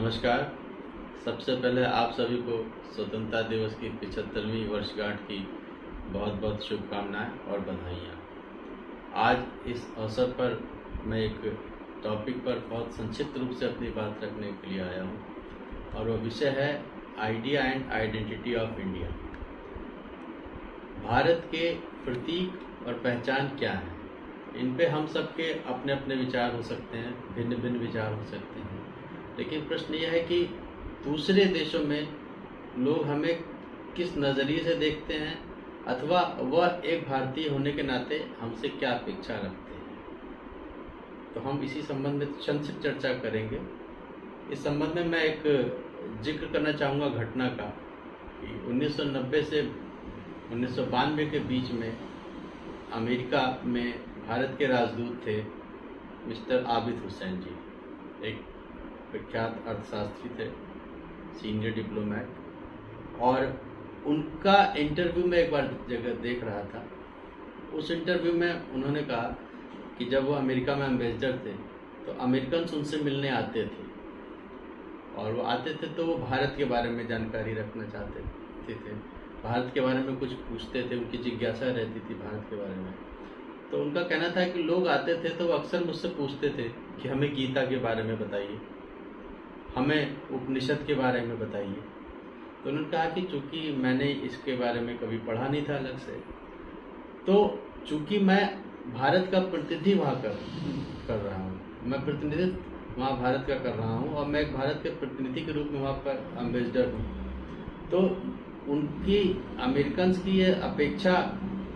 नमस्कार। सबसे पहले आप सभी को स्वतंत्रता दिवस की 75वीं वर्षगांठ की बहुत बहुत शुभकामनाएं और बधाइयाँ। आज इस अवसर पर मैं एक टॉपिक पर बहुत संक्षिप्त रूप से अपनी बात रखने के लिए आया हूँ और वह विषय है idea and identity of India. Bharat के प्रतीक और पहचान क्या है? इन पे हम सबके अपने अपने विचार हो सकते हैं, भिन्न भिन्न विचार हो सकते हैं, लेकिन प्रश्न यह है कि दूसरे देशों में लोग हमें किस नज़रिए से देखते हैं अथवा वह एक भारतीय होने के नाते हमसे क्या अपेक्षा रखते हैं। तो हम इसी संबंध में संक्षिप्त चर्चा करेंगे। इस संबंध में मैं एक जिक्र करना चाहूँगा घटना का कि 1990 से 1992 के बीच में अमेरिका में भारत के राजदूत थे मिस्टर आबिद हुसैन जी। एक विख्यात अर्थशास्त्री थे, सीनियर डिप्लोमेट, और उनका इंटरव्यू में एक बार जगह देख रहा था। उस इंटरव्यू में उन्होंने कहा कि जब वो अमेरिका में एम्बेसडर थे तो अमेरिकन उनसे मिलने आते थे और वो आते थे तो वो भारत के बारे में जानकारी रखना चाहते थे, भारत के बारे में कुछ पूछते थे, उनकी जिज्ञासा रहती थी भारत के बारे में। तो उनका कहना था कि लोग आते थे तो वो अक्सर मुझसे पूछते थे कि हमें गीता के बारे में बताइए, हमें उपनिषद के बारे में बताइए। तो उन्होंने कहा कि चूँकि मैंने इसके बारे में कभी पढ़ा नहीं था अलग से, तो चूँकि मैं भारत का प्रतिनिधि वहाँ कर रहा हूँ, मैं प्रतिनिधित्व वहाँ भारत का कर रहा हूँ और मैं एक भारत के प्रतिनिधि के रूप में वहाँ पर एम्बेसडर हूँ, तो उनकी अमेरिकन की ये अपेक्षा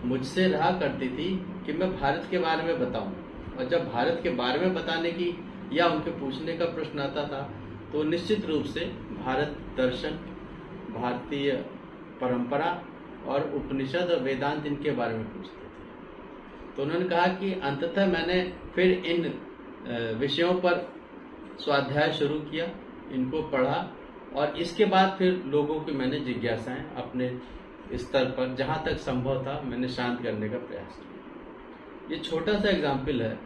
मुझसे रहा करती थी कि मैं भारत के बारे में बताऊँ। और जब भारत के बारे में बताने की या उनके पूछने का प्रश्न आता था तो निश्चित रूप से भारत दर्शन, भारतीय परंपरा और उपनिषद और वेदांत इनके बारे में पूछते थे। तो उन्होंने कहा कि अंततः मैंने फिर इन विषयों पर स्वाध्याय शुरू किया, इनको पढ़ा और इसके बाद फिर लोगों की मैंने जिज्ञासाएं अपने स्तर पर जहाँ तक संभव था मैंने शांत करने का प्रयास किया। ये छोटा सा एग्जाम्पल है,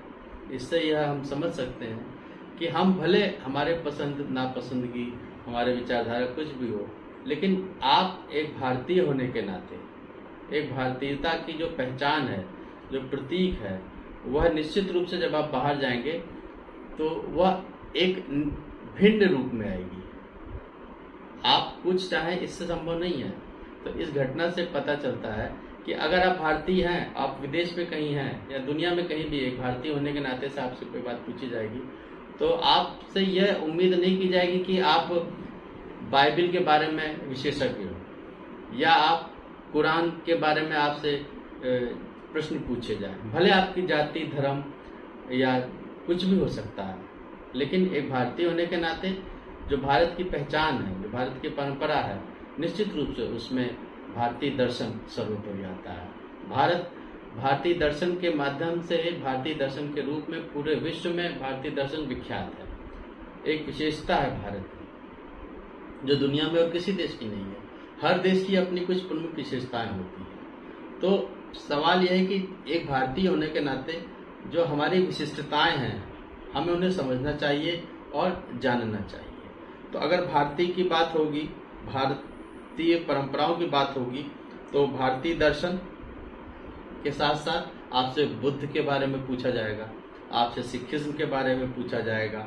इससे यह हम समझ सकते हैं कि हम भले हमारे पसंद नापसंद की, हमारे विचारधारा कुछ भी हो, लेकिन आप एक भारतीय होने के नाते, एक भारतीयता की जो पहचान है, जो प्रतीक है, वह निश्चित रूप से जब आप बाहर जाएंगे तो वह एक भिन्न रूप में आएगी। आप कुछ चाहें इससे संभव नहीं है। तो इस घटना से पता चलता है कि अगर आप भारतीय हैं, आप विदेश में कहीं हैं या दुनिया में कहीं भी एक भारतीय होने के नाते से आपसे कोई बात पूछी जाएगी तो आपसे यह उम्मीद नहीं की जाएगी कि आप बाइबिल के बारे में विशेषज्ञ हो या आप कुरान के बारे में आपसे प्रश्न पूछे जाए। भले आपकी जाति, धर्म या कुछ भी हो सकता है, लेकिन एक भारतीय होने के नाते जो भारत की पहचान है, जो भारत की परंपरा है, निश्चित रूप से उसमें भारतीय दर्शन सर्वोपरि आता है। भारत भारतीय दर्शन के माध्यम से, भारतीय दर्शन के रूप में पूरे विश्व में भारतीय दर्शन विख्यात है। एक विशेषता है भारत की जो दुनिया में और किसी देश की नहीं है। हर देश की अपनी कुछ प्रमुख विशेषताएं होती हैं। तो सवाल यह है कि एक भारतीय होने के नाते जो हमारी विशिष्टताएं हैं हमें उन्हें समझना चाहिए और जानना चाहिए। तो अगर भारतीय की बात होगी, भारतीय परंपराओं की बात होगी, तो भारतीय दर्शन के साथ साथ आपसे बुद्ध के बारे में पूछा जाएगा, आपसे सिखिज्म के बारे में पूछा जाएगा,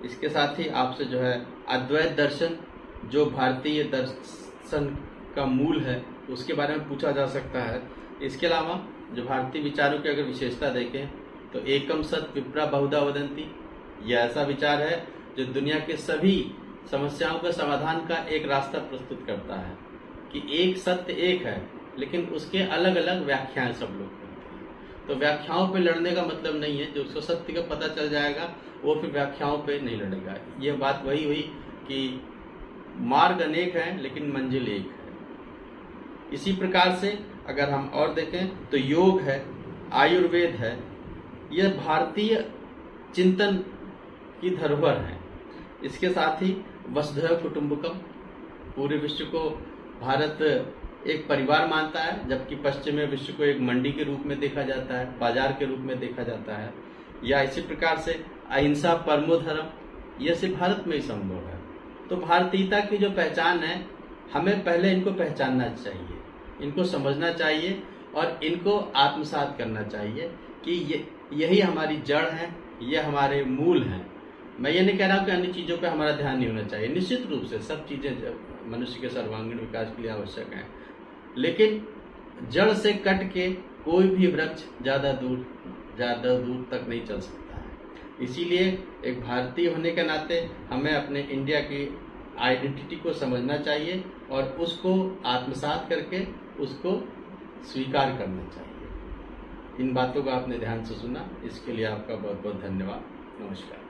इसके साथ ही आपसे जो है अद्वैत दर्शन जो भारतीय दर्शन का मूल है उसके बारे में पूछा जा सकता है। इसके अलावा जो भारतीय विचारों की अगर विशेषता देखें तो एकम सत विप्रा बहुधा वदंती, यह ऐसा विचार है जो दुनिया के सभी समस्याओं के समाधान का एक रास्ता प्रस्तुत करता है कि एक सत्य एक है, लेकिन उसके अलग अलग व्याख्याएं सब लोग करते हैं। तो व्याख्याओं पे लड़ने का मतलब नहीं है, जो उसको सत्य का पता चल जाएगा वो फिर व्याख्याओं पे नहीं लड़ेगा। ये बात वही हुई कि मार्ग अनेक है लेकिन मंजिल एक है। इसी प्रकार से अगर हम और देखें तो योग है, आयुर्वेद है, यह भारतीय चिंतन की धरोहर है। इसके साथ ही वसुधैव कुटुंबकम, पूरे विश्व को भारत एक परिवार मानता है, जबकि पश्चिमी विश्व को एक मंडी के रूप में देखा जाता है, बाजार के रूप में देखा जाता है। या इसी प्रकार से अहिंसा परमो धर्म, यह सिर्फ भारत में ही संभव है। तो भारतीयता की जो पहचान है, हमें पहले इनको पहचानना चाहिए, इनको समझना चाहिए और इनको आत्मसात करना चाहिए कि यही हमारी जड़ है, ये हमारे मूल हैं। मैं ये नहीं कह रहा हूँ कि अन्य चीज़ों पे हमारा ध्यान नहीं होना चाहिए, निश्चित रूप से सब चीज़ें मनुष्य के सर्वांगीण विकास के लिए आवश्यक हैं, लेकिन जड़ से कट के कोई भी वृक्ष ज़्यादा दूर तक नहीं चल सकता है। इसीलिए एक भारतीय होने के नाते हमें अपने इंडिया की आइडेंटिटी को समझना चाहिए और उसको आत्मसात करके उसको स्वीकार करना चाहिए। इन बातों को आपने ध्यान से सुना, इसके लिए आपका बहुत बहुत धन्यवाद। नमस्कार।